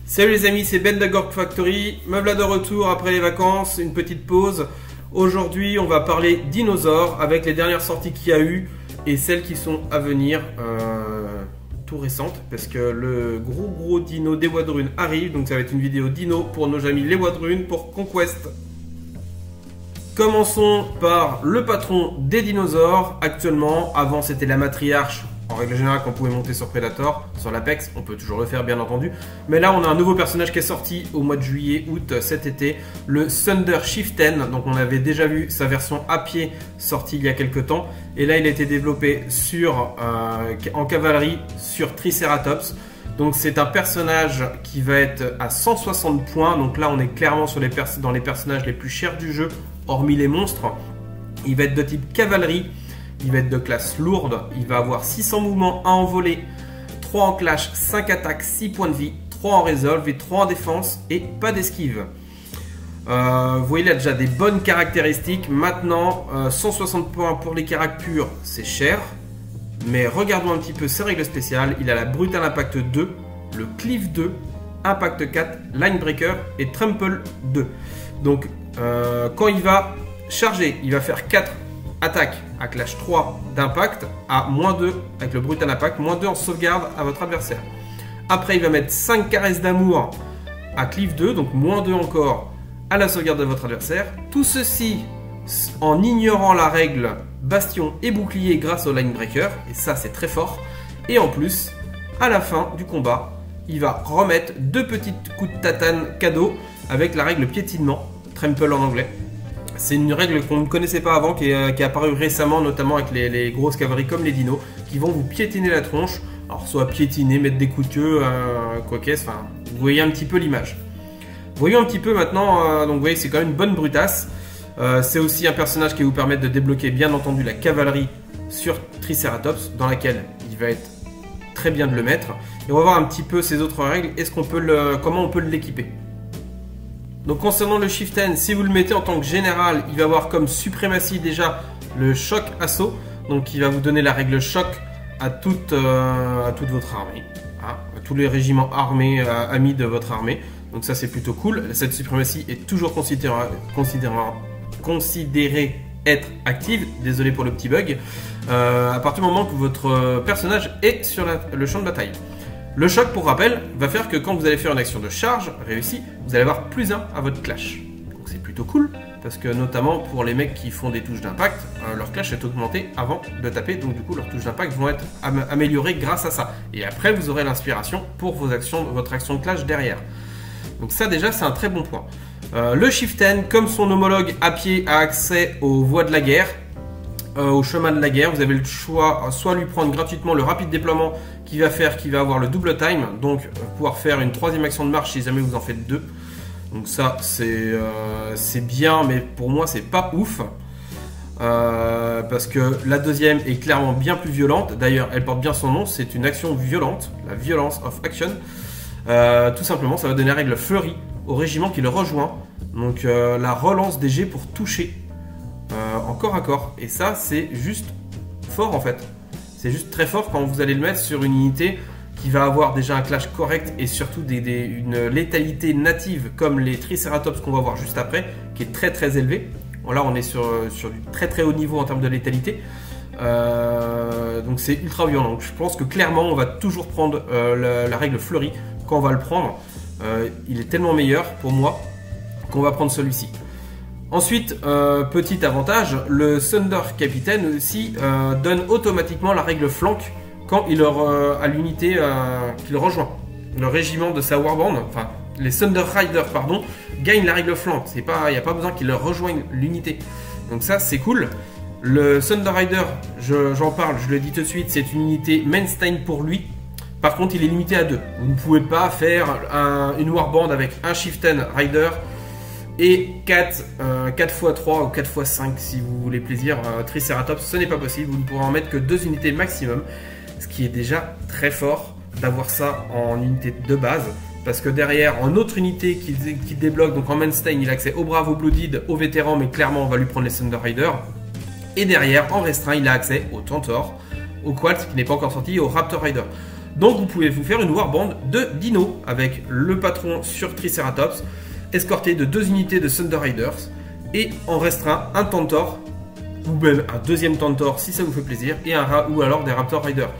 Salut les amis, c'est Ben de Gork Factory. Me voilà de retour après les vacances, une petite pause. Aujourd'hui, on va parler dinosaures avec les dernières sorties qu'il y a eu et celles qui sont à venir, tout récentes, parce que le gros dino des Wadrunes arrive. Donc ça va être une vidéo dino pour nos amis les Wadrunes pour Conquest. Commençons par le patron des dinosaures. Actuellement, avant c'était la matriarche. En règle générale, qu'on pouvait monter sur Predator, sur l'Apex, on peut toujours le faire bien entendu. Mais là, on a un nouveau personnage qui est sorti au mois de juillet, août cet été, le Thunder Chieftain. Donc on avait déjà vu sa version à pied sortie il y a quelques temps. Et là, il a été développé en cavalerie sur Triceratops. Donc c'est un personnage qui va être à 160 points. Donc là, on est clairement dans les personnages les plus chers du jeu, hormis les monstres. Il va être de type cavalerie. Il va être de classe lourde, il va avoir 600 mouvements, 1 en volée, 3 en clash, 5 attaques, 6 points de vie, 3 en resolve et 3 en défense et pas d'esquive. Vous voyez, il a déjà des bonnes caractéristiques. Maintenant, 160 points pour les caracs purs, c'est cher. Mais regardons un petit peu ses règles spéciales. Il a la Brutal Impact 2, le Cleave 2, Impact 4, Line Breaker et Trample 2. Donc, quand il va charger, il va faire 4 attaque à clash 3 d'impact à -2 avec le brutal impact, -2 en sauvegarde à votre adversaire. Après il va mettre 5 caresses d'amour à cleave 2, donc -2 encore à la sauvegarde de votre adversaire. Tout ceci en ignorant la règle bastion et bouclier grâce au line breaker, et ça c'est très fort. Et en plus, à la fin du combat, il va remettre 2 petits coups de tatane cadeau avec la règle piétinement, trample en anglais. C'est une règle qu'on ne connaissait pas avant, qui est apparue récemment, notamment avec les grosses cavaleries comme les dinos, qui vont vous piétiner la tronche. Alors soit piétiner, mettre des coups de queue, quoi qu'est-ce, enfin, vous voyez un petit peu l'image. Voyons un petit peu maintenant, donc vous voyez c'est quand même une bonne brutasse. C'est aussi un personnage qui va vous permettre de débloquer bien entendu la cavalerie sur Triceratops, dans laquelle il va être très bien de le mettre. Et on va voir un petit peu ces autres règles, comment on peut l'équiper. Donc concernant le Chieftain, si vous le mettez en tant que général, il va avoir comme suprématie déjà le choc assaut. Donc il va vous donner la règle choc à toute votre armée, à tous les régiments armés amis de votre armée. Donc ça c'est plutôt cool. Cette suprématie est toujours considérée être active. Désolé pour le petit bug. À partir du moment que votre personnage est sur le champ de bataille. Le choc, pour rappel, va faire que quand vous allez faire une action de charge réussie, vous allez avoir +1 à votre clash. Donc c'est plutôt cool, parce que notamment pour les mecs qui font des touches d'impact, leur clash est augmenté avant de taper, donc du coup leurs touches d'impact vont être améliorées grâce à ça. Et après vous aurez l'inspiration pour votre action de clash derrière. Donc ça déjà c'est un très bon point. Le Chieftain, comme son homologue à pied, a accès aux voies de la guerre. Au chemin de la guerre, vous avez le choix, soit lui prendre gratuitement le rapide déploiement qui va avoir le double time, donc pouvoir faire une 3e action de marche si jamais vous en faites 2. Donc ça c'est bien, mais pour moi c'est pas ouf, parce que la 2e est clairement bien plus violente. D'ailleurs elle porte bien son nom, c'est une action violente, la violence of action. Tout simplement ça va donner la règle fleurie au régiment qui le rejoint, donc la relance des jets pour toucher en corps à corps, et ça c'est juste fort en fait. C'est juste très fort quand vous allez le mettre sur une unité qui va avoir déjà un clash correct et surtout une létalité native comme les Triceratops qu'on va voir juste après, qui est très élevée. Bon, là on est sur du très haut niveau en termes de létalité, donc c'est ultra violent. Donc je pense que clairement on va toujours prendre la règle fleurie quand on va le prendre. Il est tellement meilleur pour moi qu'on va prendre celui-ci. Ensuite, petit avantage, le Thunder Captain aussi donne automatiquement la règle flank quand à l'unité qu'il rejoint. Le régiment de sa warband, enfin les Thunder Riders pardon, gagnent la règle flank. Il n'y a pas besoin qu'ils rejoignent l'unité. Donc ça c'est cool. Le Thunder Rider, j'en parle, je le dis tout de suite, c'est une unité mainstay pour lui. Par contre il est limité à 2. Vous ne pouvez pas faire une warband avec un Chieftain Rider et 4 x 3 ou 4 x 5 si vous voulez plaisir Triceratops, ce n'est pas possible, vous ne pourrez en mettre que 2 unités maximum, ce qui est déjà très fort d'avoir ça en unité de base, parce que derrière en autre unité qui débloque, donc en mainstay il a accès au Brave, au Blooded, au Vétéran, mais clairement on va lui prendre les Thunder Riders, et derrière en restreint il a accès au Tantor, au Qualt qui n'est pas encore sorti, et au Raptor Rider. Donc vous pouvez vous faire une warband de dino avec le patron sur Triceratops, escorté de 2 unités de Thunder Riders, et en restreint un Tantor, ou même un deuxième Tantor si ça vous fait plaisir, et ou alors des Raptor Riders.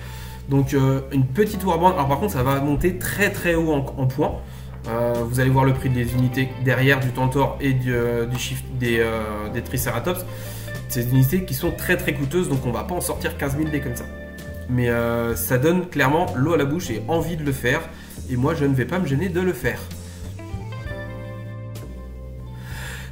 Donc une petite warband. Alors par contre ça va monter très très haut en points. Vous allez voir le prix des unités derrière du Tantor et du shift des Triceratops. C'est des unités qui sont très très coûteuses, donc on va pas en sortir 15 000 dés comme ça. Mais ça donne clairement l'eau à la bouche et envie de le faire. Et moi je ne vais pas me gêner de le faire.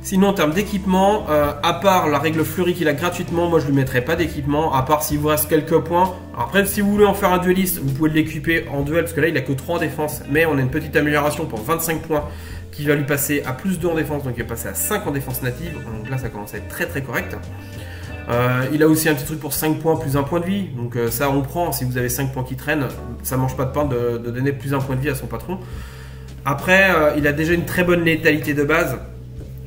Sinon en termes d'équipement, à part la règle fleurie qu'il a gratuitement, moi je lui mettrai pas d'équipement, à part s'il vous reste quelques points. Alors après si vous voulez en faire un dueliste, vous pouvez l'équiper en duel, parce que là il a que 3 en défense, mais on a une petite amélioration pour 25 points qui va lui passer à plus 2 en défense, donc il va passer à 5 en défense native, donc là ça commence à être très très correct. Il a aussi un petit truc pour 5 points plus 1 point de vie, donc ça on prend, si vous avez 5 points qui traînent, ça mange pas de pain de donner plus 1 point de vie à son patron. Après il a déjà une très bonne létalité de base.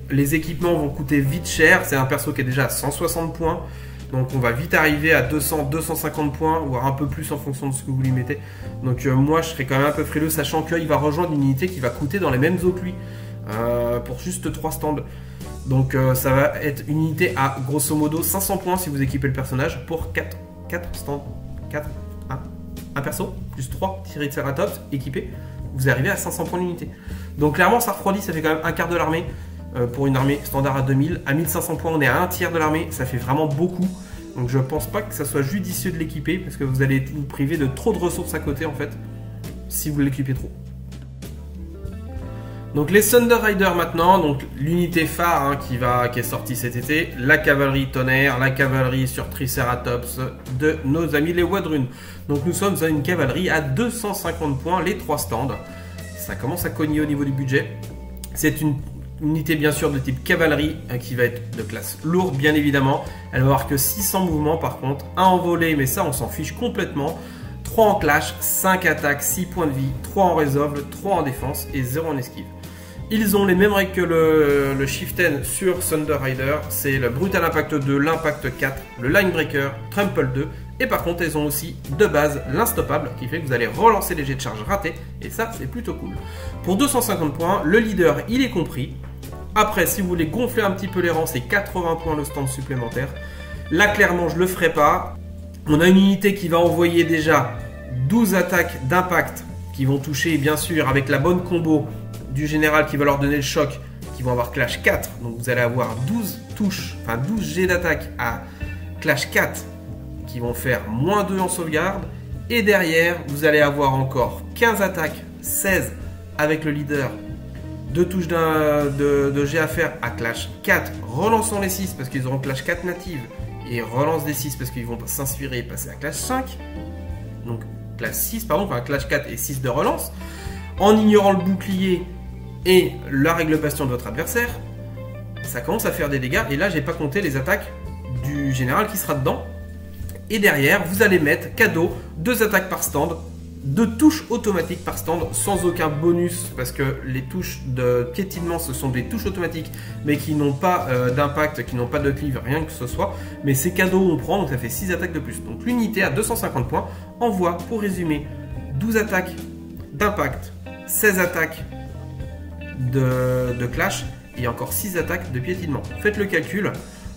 Les équipements vont coûter vite cher, c'est un perso qui est déjà à 160 points, donc on va vite arriver à 200, 250 points, voire un peu plus en fonction de ce que vous lui mettez. Donc moi je serais quand même un peu frileux, sachant qu'il va rejoindre une unité qui va coûter dans les mêmes eaux que lui, pour juste 3 stands. Donc ça va être une unité à grosso modo 500 points si vous équipez le personnage pour 4 stands, 4, 1 perso, plus 3 Triceratops équipés, vous arrivez à 500 points d'unité. Donc clairement ça refroidit, ça fait quand même un quart de l'armée. Pour une armée standard à 2000, à 1500 points on est à un tiers de l'armée, ça fait vraiment beaucoup. Donc je pense pas que ça soit judicieux de l'équiper, parce que vous allez vous priver de trop de ressources à côté en fait, si vous l'équipez trop. Donc les Thunder Riders maintenant, donc l'unité phare qui est sortie cet été, la cavalerie tonnerre, la cavalerie sur Triceratops de nos amis les Wadrun. Donc nous sommes à une cavalerie à 250 points, les 3 stands. Ça commence à cogner au niveau du budget. C'est une unité bien sûr de type cavalerie qui va être de classe lourde bien évidemment. Elle va avoir que 600 mouvements par contre, 1 en volée mais ça on s'en fiche complètement. 3 en clash, 5 attaques, 6 points de vie, 3 en resolve, 3 en défense et 0 en esquive. Ils ont les mêmes règles que le Chieftain sur Thunder Rider, c'est le Brutal Impact 2, l'Impact 4, le Linebreaker, Trample 2, et par contre ils ont aussi de base l'Instoppable qui fait que vous allez relancer les jets de charge ratés, et ça c'est plutôt cool. Pour 250 points, le leader il est compris. Après si vous voulez gonfler un petit peu les rangs, c'est 80 points le stand supplémentaire. Là clairement je le ferai pas. On a une unité qui va envoyer déjà 12 attaques d'impact qui vont toucher bien sûr avec la bonne combo du général qui va leur donner le choc, qui vont avoir clash 4, donc vous allez avoir 12 touches, enfin 12 jets d'attaque à clash 4 qui vont faire -2 en sauvegarde, et derrière vous allez avoir encore 15 attaques, 16 avec le leader, 2 touches de jets à faire à clash 4, relançons les 6 parce qu'ils auront clash 4 native, et relance des 6 parce qu'ils vont s'inspirer et passer à clash 5, donc clash 6 pardon, enfin clash 4 et 6 de relance, en ignorant le bouclier et la règle bastion de votre adversaire, ça commence à faire des dégâts. Et là, j'ai pas compté les attaques du général qui sera dedans. Et derrière, vous allez mettre cadeau 2 attaques par stand, 2 touches automatiques par stand, sans aucun bonus, parce que les touches de piétinement, ce sont des touches automatiques, mais qui n'ont pas d'impact, qui n'ont pas de cleave, rien que ce soit. Mais ces cadeaux, on prend, donc ça fait 6 attaques de plus. Donc l'unité à 250 points envoie, pour résumer, 12 attaques d'impact, 16 attaques de clash et encore 6 attaques de piétinement. Faites le calcul,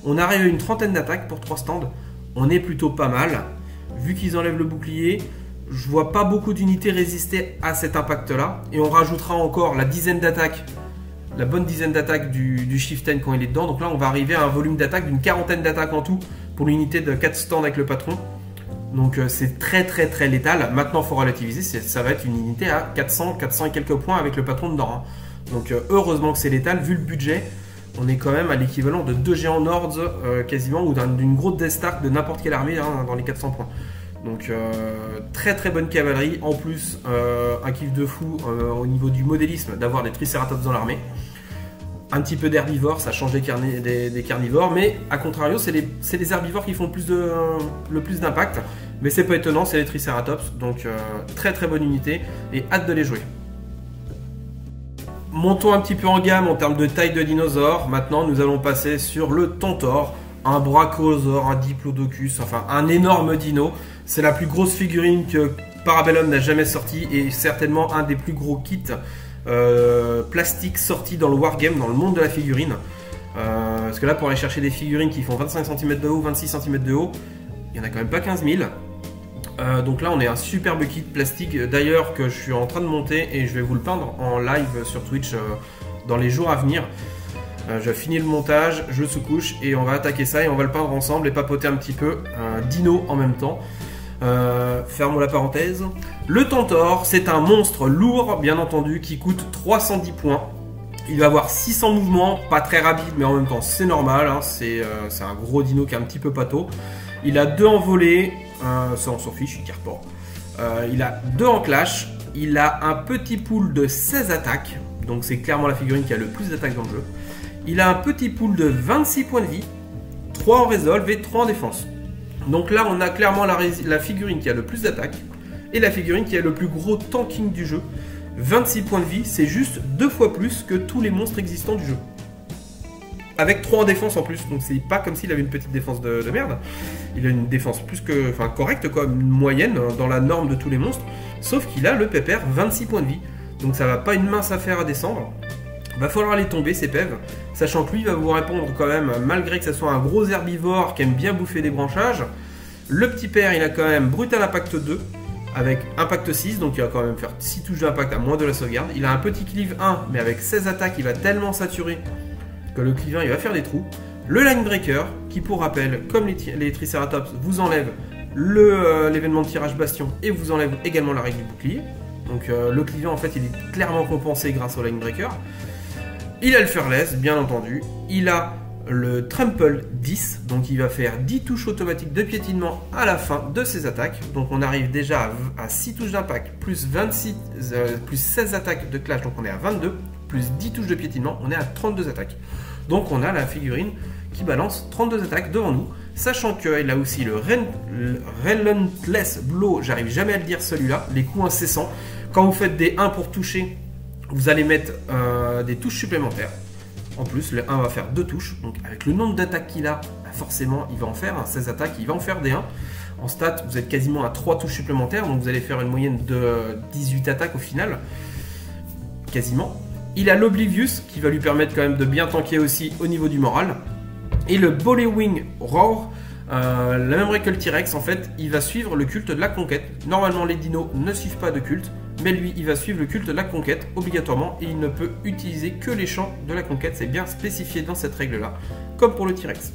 on arrive à une trentaine d'attaques pour 3 stands, on est plutôt pas mal. Vu qu'ils enlèvent le bouclier, je vois pas beaucoup d'unités résister à cet impact là, et on rajoutera encore la dizaine d'attaques, la bonne dizaine d'attaques du Chieftain quand il est dedans. Donc là on va arriver à un volume d'attaque d'une quarantaine d'attaques en tout pour l'unité de 4 stands avec le patron. Donc c'est très létal. Maintenant il faut relativiser, ça va être une unité à 400 et quelques points avec le patron dedans, hein. Donc heureusement que c'est létal, vu le budget, on est quand même à l'équivalent de 2 géants Nords quasiment, ou d'une grosse Death Star de n'importe quelle armée, hein, dans les 400 points. Donc très bonne cavalerie, en plus un kiff de fou au niveau du modélisme d'avoir des Triceratops dans l'armée. Un petit peu d'herbivores, ça change des carnivores, mais à contrario c'est les herbivores qui font le plus d'impact, mais c'est pas étonnant, c'est les Triceratops, donc très bonne unité, et hâte de les jouer. Montons un petit peu en gamme en termes de taille de dinosaure. Maintenant, nous allons passer sur le Tantor, un Brachiosaure, un Diplodocus, enfin un énorme dino. C'est la plus grosse figurine Parabellum n'a jamais sorti et certainement un des plus gros kits plastiques sortis dans le wargame, dans le monde de la figurine. Parce que là, pour aller chercher des figurines qui font 25 cm de haut, 26 cm de haut, il n'y en a quand même pas 15 000. Donc là, on est un superbe kit plastique d'ailleurs que je suis en train de monter et je vais vous le peindre en live sur Twitch dans les jours à venir. Je finis le montage, je le sous-couche et on va attaquer ça et on va le peindre ensemble et papoter un petit peu dino en même temps. Fermons la parenthèse. Le Tantor, c'est un monstre lourd, bien entendu, qui coûte 310 points. Il va avoir 600 mouvements, pas très rapide, mais en même temps c'est normal. Hein, c'est un gros dino qui est un petit peu pâteau. Il a 2 en volée, ça on s'en fiche, il tire pas. Il a 2 en clash. Il a un petit pool de 16 attaques, donc c'est clairement la figurine qui a le plus d'attaques dans le jeu. Il a un petit pool de 26 points de vie, 3 en résolve et 3 en défense. Donc là, on a clairement la figurine qui a le plus d'attaques et la figurine qui a le plus gros tanking du jeu. 26 points de vie, c'est juste 2 fois plus que tous les monstres existants du jeu. Avec 3 en défense en plus, donc c'est pas comme s'il avait une petite défense de merde. Il a une défense plus que, enfin correcte quoi, une moyenne dans la norme de tous les monstres. Sauf qu'il a le pépère 26 points de vie. Donc ça va pas une mince affaire à descendre. Va falloir les tomber ces pèves, sachant que lui va vous répondre quand même, malgré que ce soit un gros herbivore qui aime bien bouffer des branchages. Le petit père, il a quand même Brutal Impact 2, avec Impact 6, donc il va quand même faire 6 touches d'impact à moins de la sauvegarde. Il a un petit cleave 1, mais avec 16 attaques, il va tellement saturer que le cleave 1, il va faire des trous. Le Linebreaker, qui pour rappel, comme les Triceratops, vous enlève l'événement de tirage bastion et vous enlève également la règle du bouclier. Donc le cleave 1, en fait, il est clairement compensé grâce au Linebreaker. Il a le Fearless, bien entendu. Il a le Trample 10, donc il va faire 10 touches automatiques de piétinement à la fin de ses attaques. Donc on arrive déjà à 6 touches d'impact, plus 16 attaques de clash, donc on est à 22, plus 10 touches de piétinement, on est à 32 attaques. Donc on a la figurine qui balance 32 attaques devant nous, sachant qu'il a aussi le Relentless Blow, j'arrive jamais à le dire celui-là, les coups incessants. Quand vous faites des 1 pour toucher, vous allez mettre des touches supplémentaires. En plus, le 1 va faire 2 touches. Donc avec le nombre d'attaques qu'il a, bah forcément, il va en faire 16 attaques, il va en faire des 1. En stat, vous êtes quasiment à 3 touches supplémentaires. Donc vous allez faire une moyenne de 18 attaques au final. Quasiment. Il a l'Oblivious qui va lui permettre quand même de bien tanker aussi au niveau du moral. Et le Bullywing Roar, la même règle que le T-Rex, en fait, il va suivre le culte de la conquête. Normalement, les dinos ne suivent pas de culte. Mais lui, il va suivre le culte de la conquête obligatoirement et il ne peut utiliser que les champs de la conquête. C'est bien spécifié dans cette règle-là, comme pour le T-Rex.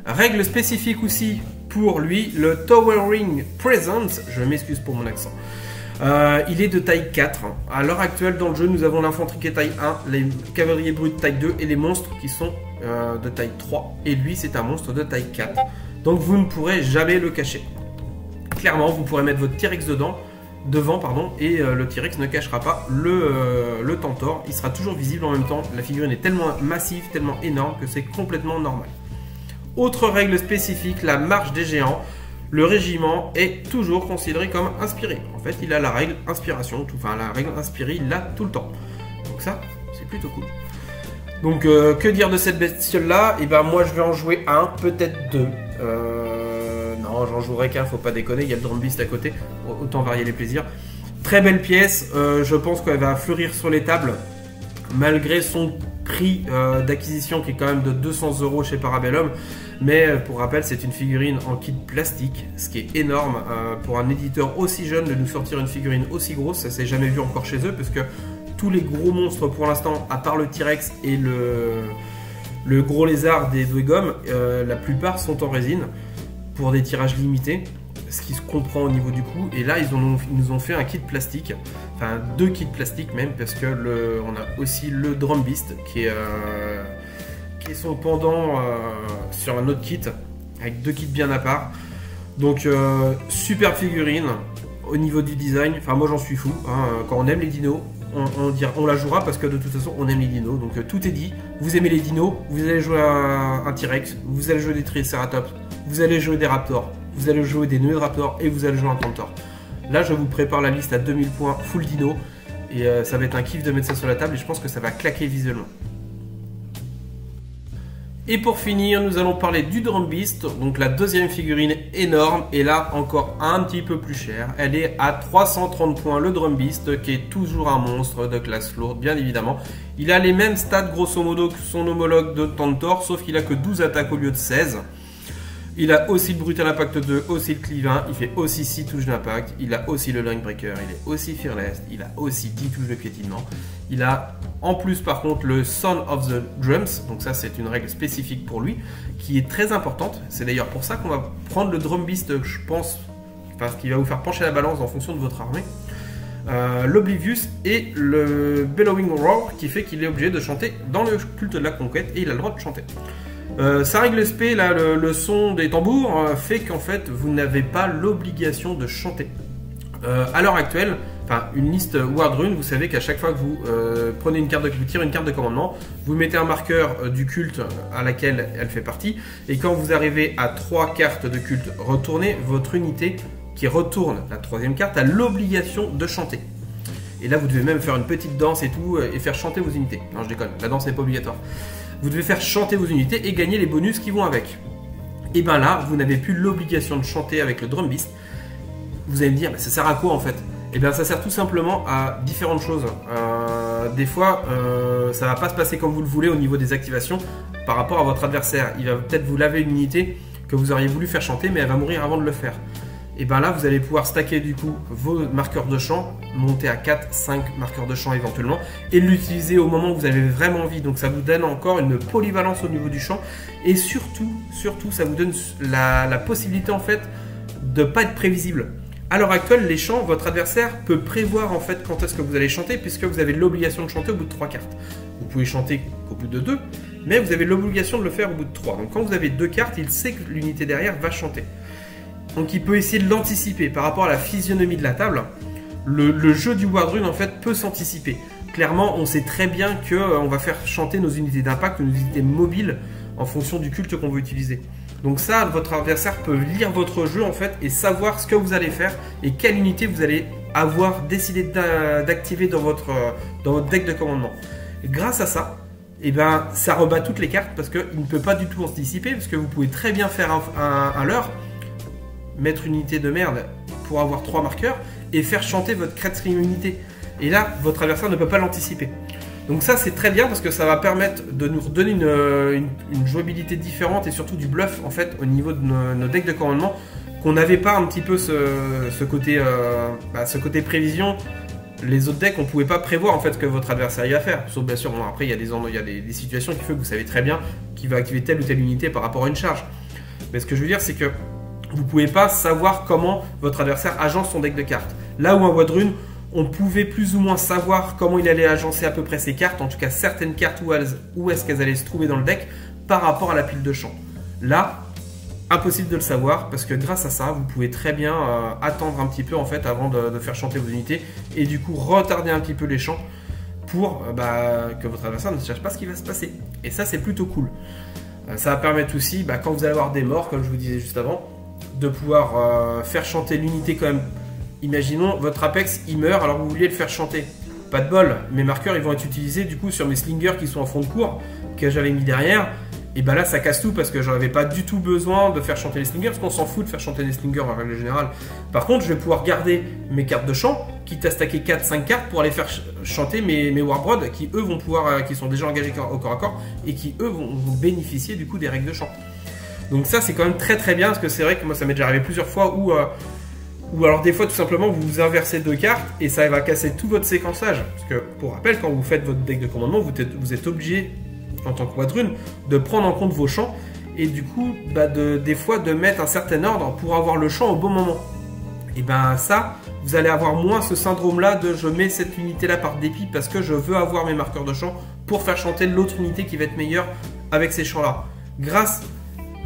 Règle spécifique aussi pour lui, le Towering Presence. Je m'excuse pour mon accent. Il est de taille 4. À l'heure actuelle, dans le jeu, nous avons l'infanterie qui est taille 1, les cavaliers bruts taille 2 et les monstres qui sont de taille 3. Et lui, c'est un monstre de taille 4. Donc vous ne pourrez jamais le cacher. Clairement, vous pourrez mettre votre T-Rex devant, et le T-Rex ne cachera pas le Tantor, il sera toujours visible en même temps. La figurine est tellement massive, tellement énorme que c'est complètement normal. Autre règle spécifique, la marche des géants. Le régiment est toujours considéré comme inspiré. En fait, il a la règle inspiration, enfin la règle inspirée, il l'a tout le temps. Donc ça, c'est plutôt cool. Donc que dire de cette bestiole là? Et ben moi je vais en jouer un, peut-être deux. Non, j'en jouerai qu'un, faut pas déconner, il y a le Drum Beast à côté, autant varier les plaisirs. Très belle pièce, je pense qu'elle va fleurir sur les tables, malgré son prix d'acquisition qui est quand même de 200 € chez Parabellum. Mais pour rappel, c'est une figurine en kit plastique, ce qui est énorme pour un éditeur aussi jeune de nous sortir une figurine aussi grosse, ça s'est jamais vu encore chez eux, parce que tous les gros monstres pour l'instant, à part le T-Rex et le gros lézard des Dwegom, la plupart sont en résine pour des tirages limités, ce qui se comprend au niveau du coût. Et là, ils nous ont fait un kit plastique, enfin 2 kits plastiques même, parce que on a aussi le Drum Beast qui est son pendant sur un autre kit, avec 2 kits bien à part. Donc super figurine au niveau du design. Enfin moi j'en suis fou, hein. Quand on aime les dinos, on la jouera parce que de toute façon on aime les dinos. Donc tout est dit. Vous aimez les dinos, vous allez jouer un T-Rex, vous allez jouer des Triceratops, vous allez jouer des Raptors, vous allez jouer des Nœuds de Raptors et vous allez jouer un Tantor. Là je vous prépare la liste à 2000 points full dino et ça va être un kiff de mettre ça sur la table et je pense que ça va claquer visuellement. Et pour finir, nous allons parler du Drum Beast, donc la deuxième figurine énorme, et là encore un petit peu plus cher. Elle est à 330 points, le Drum Beast, qui est toujours un monstre de classe lourde, bien évidemment. Il a les mêmes stats grosso modo que son homologue de Tantor, sauf qu'il a que 12 attaques au lieu de 16. Il a aussi le Brutal Impact 2, aussi le Cleave 1, il fait aussi 6 touches d'impact, il a aussi le Line Breaker, il est aussi Fearless, il a aussi 10 touches de piétinement. Il a en plus par contre le Sound of the Drums, donc ça c'est une règle spécifique pour lui, qui est très importante. C'est d'ailleurs pour ça qu'on va prendre le Drum Beast, je pense, parce qu'il va vous faire pencher la balance en fonction de votre armée. L'Oblivious et le Bellowing Roar, qui fait qu'il est obligé de chanter dans le culte de la conquête, et il a le droit de chanter. Sa règle SP, là, le son des tambours, fait qu'en fait vous n'avez pas l'obligation de chanter. À l'heure actuelle, enfin une liste Wardrune, vous savez qu'à chaque fois que vous prenez une carte vous tirez une carte de commandement, vous mettez un marqueur du culte à laquelle elle fait partie, et quand vous arrivez à 3 cartes de culte retournées, votre unité qui retourne la troisième carte a l'obligation de chanter. Et là vous devez même faire une petite danse et tout, et faire chanter vos unités. Non je déconne, la danse n'est pas obligatoire. Vous devez faire chanter vos unités et gagner les bonus qui vont avec. Et bien là, vous n'avez plus l'obligation de chanter avec le Drum Beast. Vous allez me dire, ça sert à quoi en fait? Et bien ça sert tout simplement à différentes choses. Des fois, ça va pas se passer comme vous le voulez au niveau des activations par rapport à votre adversaire. Il va peut-être vous laver une unité que vous auriez voulu faire chanter, mais elle va mourir avant de le faire. Et bien là, vous allez pouvoir stacker du coup vos marqueurs de champ, monter à 4, 5 marqueurs de champ éventuellement, et l'utiliser au moment où vous avez vraiment envie. Donc ça vous donne encore une polyvalence au niveau du champ, et surtout, ça vous donne la possibilité en fait de ne pas être prévisible. À l'heure actuelle, les chants, votre adversaire peut prévoir en fait quand est-ce que vous allez chanter, puisque vous avez l'obligation de chanter au bout de 3 cartes. Vous pouvez chanter qu'au bout de 2, mais vous avez l'obligation de le faire au bout de 3. Donc quand vous avez 2 cartes, il sait que l'unité derrière va chanter. Donc il peut essayer de l'anticiper par rapport à la physionomie de la table. Le jeu du Wardrune en fait peut s'anticiper. Clairement, on sait très bien qu'on va faire chanter nos unités d'impact, nos unités mobiles en fonction du culte qu'on veut utiliser. Donc ça, votre adversaire peut lire votre jeu en fait et savoir ce que vous allez faire et quelle unité vous allez avoir décidé d'activer dans votre deck de commandement. Et grâce à ça, et ben, ça rebat toutes les cartes parce qu'il ne peut pas du tout anticiper, parce que vous pouvez très bien faire un leurre, mettre une unité de merde pour avoir 3 marqueurs et faire chanter votre 4e unité. Et là, votre adversaire ne peut pas l'anticiper. Donc ça, c'est très bien parce que ça va permettre de nous redonner une jouabilité différente et surtout du bluff en fait au niveau de nos decks de commandement, qu'on n'avait pas un petit peu ce côté prévision. Les autres decks, on ne pouvait pas prévoir en fait ce que votre adversaire va faire. Sauf bien sûr, bon, après il y a des situations qui font que vous savez très bien qu'il va activer telle ou telle unité par rapport à une charge. Mais ce que je veux dire, c'est que vous ne pouvez pas savoir comment votre adversaire agence son deck de cartes. Là où un Wardrune, on pouvait plus ou moins savoir comment il allait agencer à peu près ses cartes, en tout cas certaines cartes où est-ce qu'elles allaient se trouver dans le deck par rapport à la pile de champ. Là, impossible de le savoir parce que grâce à ça, vous pouvez très bien attendre un petit peu en fait avant de faire chanter vos unités et du coup retarder un petit peu les champs pour que votre adversaire ne cherche pas ce qui va se passer. Et ça, c'est plutôt cool. Ça va permettre aussi, quand vous allez avoir des morts, comme je vous disais juste avant, de pouvoir faire chanter l'unité quand même. Imaginons, votre Apex, il meurt alors vous vouliez le faire chanter. Pas de bol, mes marqueurs ils vont être utilisés du coup sur mes slingers qui sont en fond de cours, que j'avais mis derrière. Et bah là ça casse tout parce que j'en avais pas du tout besoin de faire chanter les slingers, parce qu'on s'en fout de faire chanter les slingers en règle générale. Par contre, je vais pouvoir garder mes cartes de champ, quitte à stacker 4-5 cartes pour aller faire chanter mes Warbrods qui eux vont pouvoir, qui sont déjà engagés au corps à corps et qui eux vont bénéficier du coup des règles de champ. Donc ça c'est quand même très très bien parce que c'est vrai que moi ça m'est déjà arrivé plusieurs fois où alors des fois tout simplement vous inversez 2 cartes et ça va casser tout votre séquençage. Parce que pour rappel, quand vous faites votre deck de commandement, vous êtes obligé en tant que Wardrune de prendre en compte vos champs et du coup des fois de mettre un certain ordre pour avoir le champ au bon moment. Et ça, vous allez avoir moins ce syndrome là de je mets cette unité là par dépit parce que je veux avoir mes marqueurs de champ pour faire chanter l'autre unité qui va être meilleure avec ces champs là. Grâce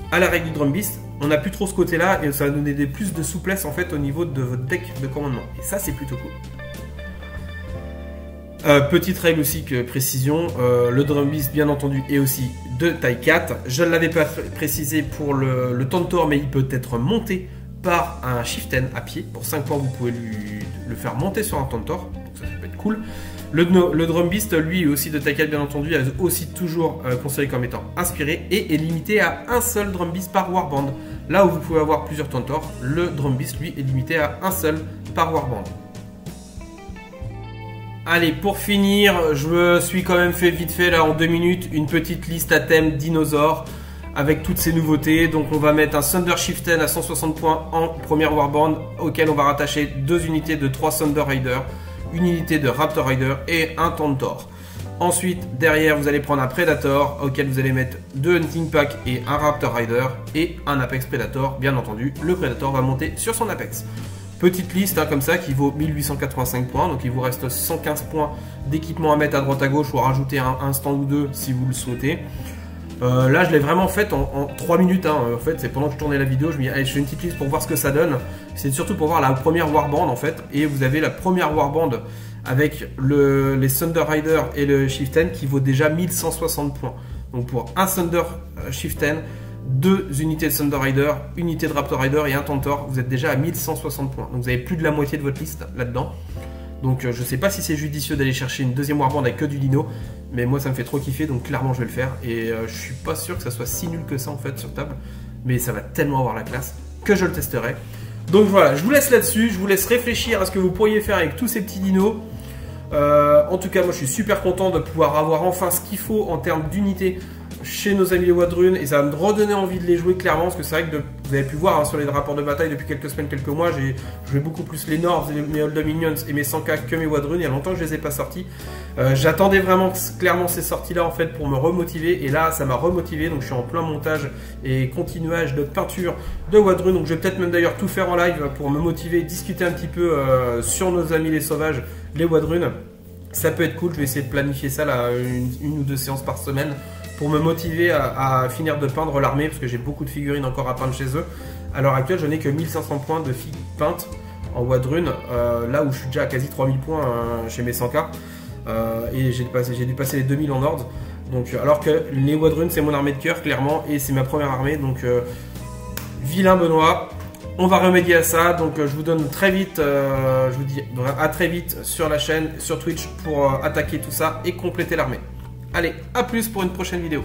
à la règle du Drum Beast, on n'a plus trop ce côté là et ça va donner plus de souplesse en fait au niveau de votre deck de commandement. Et ça c'est plutôt cool. Petite règle aussi que précision, le Drum Beast bien entendu est aussi de taille 4. Je ne l'avais pas précisé pour le Tantor, mais il peut être monté par un Chieftain à pied. Pour 5 points vous pouvez le faire monter sur un Tantor. ça peut être cool. Le Drum Beast, lui aussi de taille 4 bien entendu, est aussi toujours considéré comme étant inspiré et est limité à un seul Drum Beast par Warband. Là où vous pouvez avoir plusieurs Tentors, le Drum Beast lui est limité à un seul par Warband. Allez, pour finir, je me suis quand même fait vite fait là en 2 minutes une petite liste à thème dinosaures avec toutes ces nouveautés. Donc on va mettre un Thunder Chieftain à 160 points en première Warband auquel on va rattacher 2 unités de 3 Thunder Rider, une unité de Raptor Rider et un Tentor. Ensuite, derrière, vous allez prendre un Predator auquel vous allez mettre 2 Hunting Pack et un Raptor Rider et un Apex Predator. Bien entendu, le Predator va monter sur son Apex. Petite liste comme ça qui vaut 1885 points, donc il vous reste 115 points d'équipement à mettre à droite à gauche ou à rajouter un stand ou deux si vous le souhaitez. Là je l'ai vraiment fait en 3 minutes, en fait c'est pendant que je tournais la vidéo, je me dis allez je fais une petite liste pour voir ce que ça donne. C'est surtout pour voir la première Warband en fait, et vous avez la première Warband avec les Thunder Rider et le Chieftain qui vaut déjà 1160 points. Donc pour un Thunder Chieftain, 2 unités de Thunder Rider, une unité de Raptor Rider et un Tentor, vous êtes déjà à 1160 points. Donc vous avez plus de la moitié de votre liste là-dedans. Donc je sais pas si c'est judicieux d'aller chercher une deuxième Warband avec que du dino, mais moi ça me fait trop kiffer, donc clairement je vais le faire. Et je suis pas sûr que ça soit si nul que ça en fait sur table, mais ça va tellement avoir la classe que je le testerai. Donc voilà, je vous laisse là-dessus, je vous laisse réfléchir à ce que vous pourriez faire avec tous ces petits dinos. En tout cas moi je suis super content de pouvoir avoir enfin ce qu'il faut en termes d'unités chez nos amis les Wadrun, et ça va me redonner envie de les jouer clairement, parce que c'est vrai que vous avez pu voir sur les rapports de bataille depuis quelques semaines, quelques mois, j'ai joué beaucoup plus les Nords, mes Old Dominions et mes 100k que mes Wadrun. Il y a longtemps que je les ai pas sortis. J'attendais vraiment clairement ces sorties là en fait pour me remotiver, et là ça m'a remotivé, donc je suis en plein montage et continuage de peinture de Wadrun, donc je vais peut-être même d'ailleurs tout faire en live pour me motiver, discuter un petit peu sur nos amis les sauvages, les Wadrun. Ça peut être cool, je vais essayer de planifier ça là, une ou 2 séances par semaine pour me motiver à finir de peindre l'armée, parce que j'ai beaucoup de figurines encore à peindre chez eux. À l'heure actuelle, je n'ai que 1500 points de figues peintes en Wadrun, là où je suis déjà à quasi 3000 points chez mes 100k, et j'ai dû passer les 2000 en ordre. Donc, alors que les Wadrun c'est mon armée de cœur clairement, et c'est ma première armée, donc vilain Benoît. On va remédier à ça, donc je vous donne très vite, je vous dis à très vite sur la chaîne, sur Twitch, pour attaquer tout ça et compléter l'armée. Allez, à plus pour une prochaine vidéo.